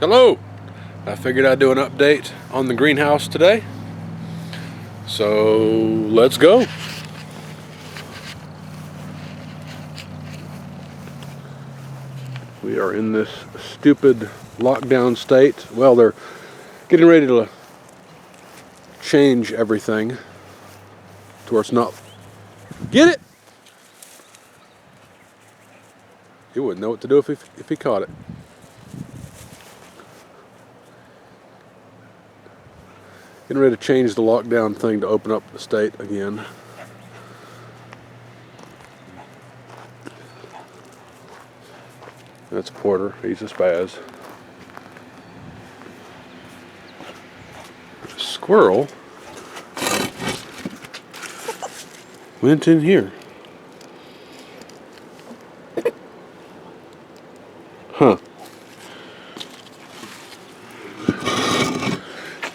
Hello! I figured I'd do an update on the greenhouse today. So let's go. We are in this stupid lockdown state. Well, they're getting ready to change everything to where it's not. Get it! He wouldn't know what to do if he caught it. Getting ready to change the lockdown thing to open up the state again. That's Porter. He's a spaz. A squirrel went in here. Huh.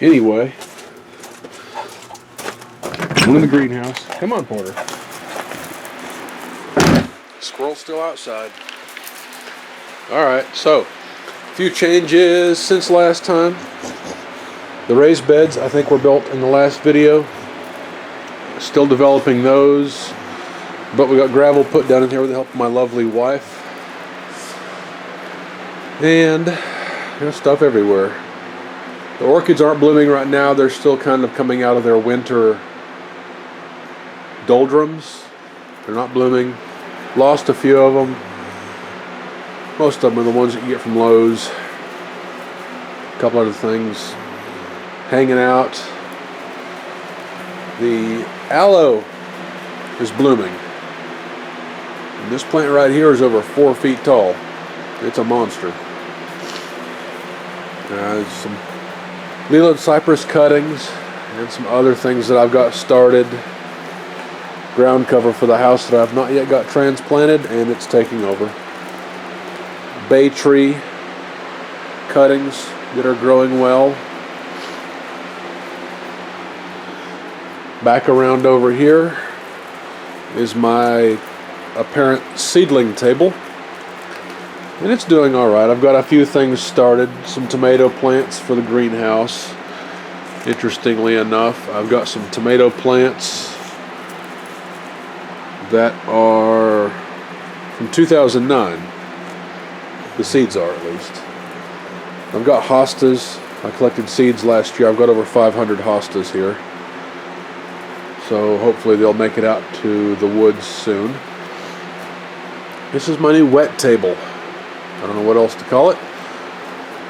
Anyway, I'm in the greenhouse. Come on, Porter. Squirrel's still outside. Alright, so, a few changes since last time. The raised beds, I think, were built in the last video. Still developing those. But we got gravel put down in here with the help of my lovely wife. And there's stuff everywhere. The orchids aren't blooming right now. They're still kind of coming out of their winter doldrums. They're not blooming. Lost a few of them. Most of them are the ones that you get from Lowe's. A couple other things hanging out. The aloe is blooming. And this plant right here is over 4 feet tall. It's a monster. There's some Leland cypress cuttings and some other things that I've got started. Ground cover for the house that I've not yet got transplanted, and it's taking over. Bay tree cuttings that are growing well. Back around over here is my apparent seedling table, and it's doing alright. I've got a few things started, some tomato plants for the greenhouse. Interestingly enough, I've got some tomato plants that are from 2009. The seeds are, at least. I've got hostas. I collected seeds last year. I've got over 500 hostas here. So hopefully they'll make it out to the woods soon. This is my new wet table. I don't know what else to call it.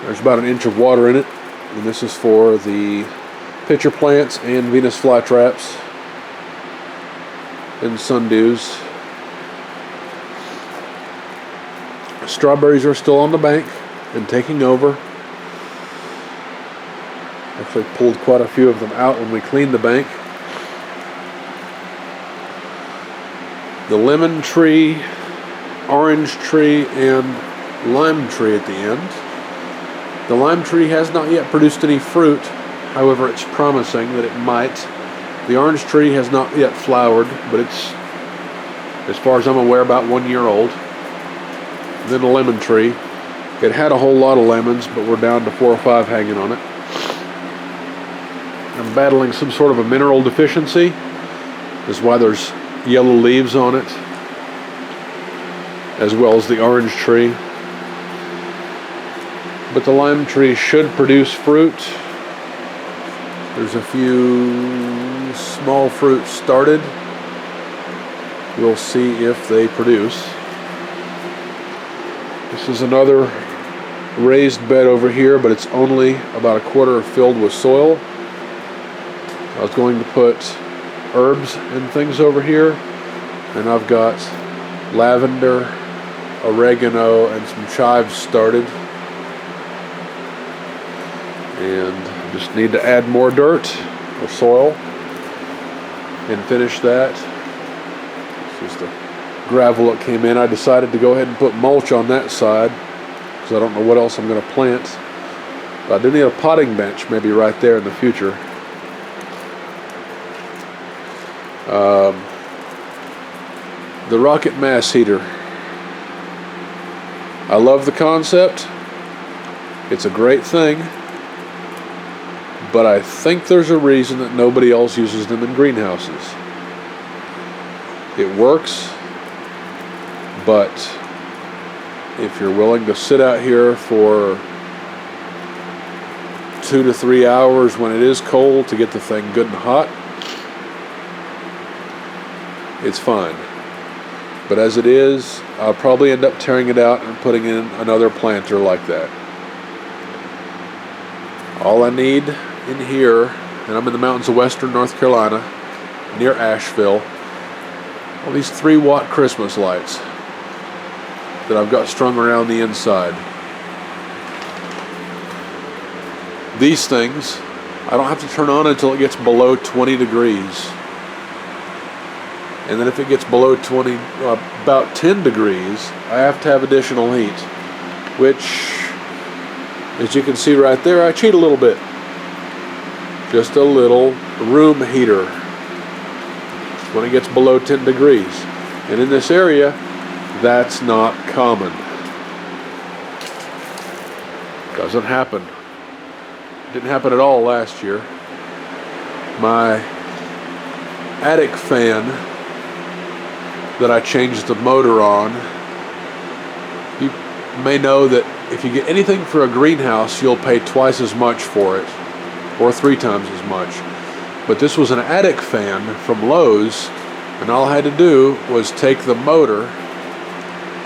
There's about an inch of water in it. And this is for the pitcher plants and Venus flytraps and sundews. Strawberries are still on the bank and taking over. Actually pulled quite a few of them out when we cleaned the bank. The lemon tree, orange tree, and lime tree at the end. The lime tree has not yet produced any fruit. However, it's promising that it might. The orange tree has not yet flowered, but it's, as far as I'm aware, about 1 year old. Then a lemon tree. It had a whole lot of lemons, but we're down to 4 or 5 hanging on it. I'm battling some sort of a mineral deficiency. That's why there's yellow leaves on it, as well as the orange tree. But the lime tree should produce fruit. There's a few small fruits started. We'll see if they produce. This is another raised bed over here, but it's only about a quarter filled with soil. I was going to put herbs and things over here, and I've got lavender, oregano, and some chives started. And just need to add more dirt or soil and finish that. It's just a gravel that came in. I decided to go ahead and put mulch on that side because I don't know what else I'm going to plant. But I do need a potting bench maybe right there in the future. The rocket mass heater. I love the concept. It's a great thing, but I think there's a reason that nobody else uses them in greenhouses. It works, but if you're willing to sit out here for 2 to 3 hours when it is cold to get the thing good and hot, it's fine. But as it is, I'll probably end up tearing it out and putting in another planter like that. All I need in here, and I'm in the mountains of western North Carolina, near Asheville, all these 3-watt Christmas lights that I've got strung around the inside. These things, I don't have to turn on until it gets below 20 degrees. And then if it gets below about 10 degrees, I have to have additional heat, which, as you can see right there, I cheat a little bit. Just a little room heater when it gets below 10 degrees. And in this area, that's not common. Doesn't happen. Didn't happen at all last year. My attic fan that I changed the motor on, you may know that if you get anything for a greenhouse, you'll pay twice as much for it, or 3 times as much. But this was an attic fan from Lowe's, and all I had to do was take the motor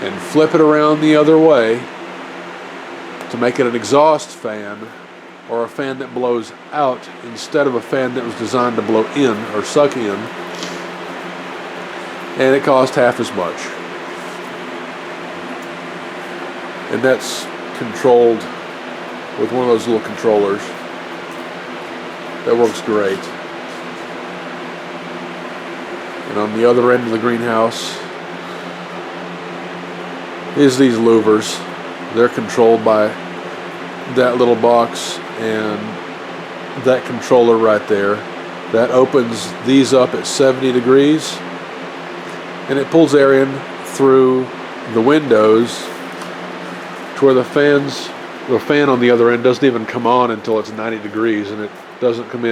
and flip it around the other way to make it an exhaust fan, or a fan that blows out instead of a fan that was designed to blow in or suck in. And it cost half as much. And that's controlled with one of those little controllers. That works great. And on the other end of the greenhouse is these louvers. They're controlled by that little box and that controller right there. That opens these up at 70 degrees. And it pulls air in through the windows to where the fan on the other end doesn't even come on until it's 90 degrees, and it doesn't come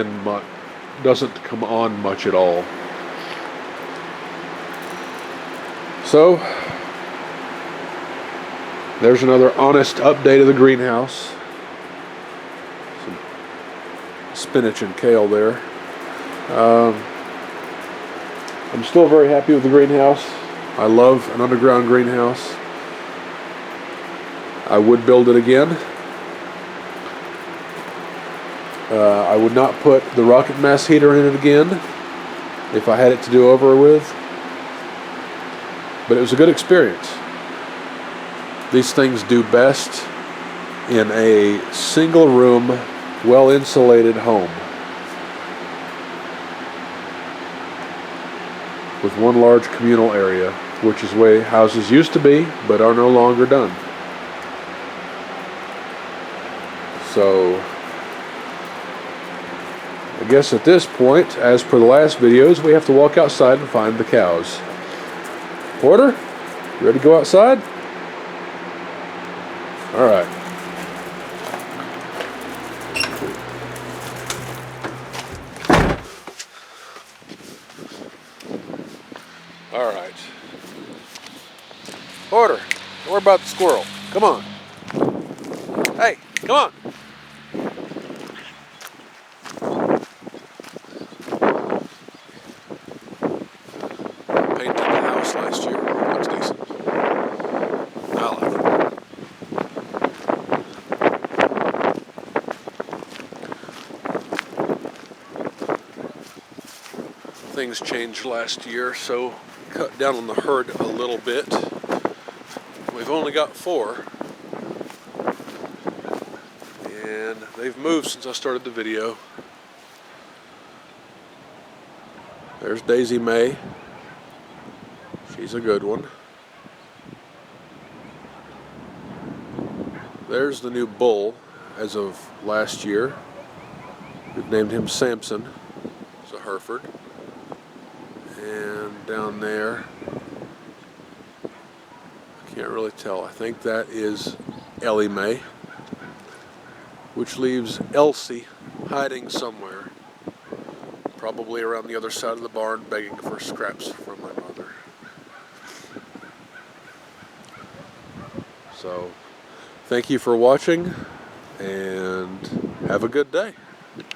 on much at all. So there's another honest update of the greenhouse. Some spinach and kale there. I'm still very happy with the greenhouse. I love an underground greenhouse. I would build it again. I would not put the rocket mass heater in it again if I had it to do over with. But it was a good experience. These things do best in a single room, well insulated home, with one large communal area, which is the way houses used to be, but are no longer done. So, I guess at this point, as per the last videos, we have to walk outside and find the cows. Porter, you ready to go outside? All right. All right. Porter, don't worry about the squirrel. Come on. Hey, come on. Painted the house last year. Looks decent. I like it. Things changed last year, so cut down on the herd a little bit. We've only got 4. And they've moved since I started the video. There's Daisy May. She's a good one. There's the new bull as of last year. We've named him Samson. It's a Hereford. And down there, I can't really tell. I think that is Ellie Mae. which leaves Elsie hiding somewhere, probably around the other side of the barn, begging for scraps from my mother. So, thank you for watching, and have a good day.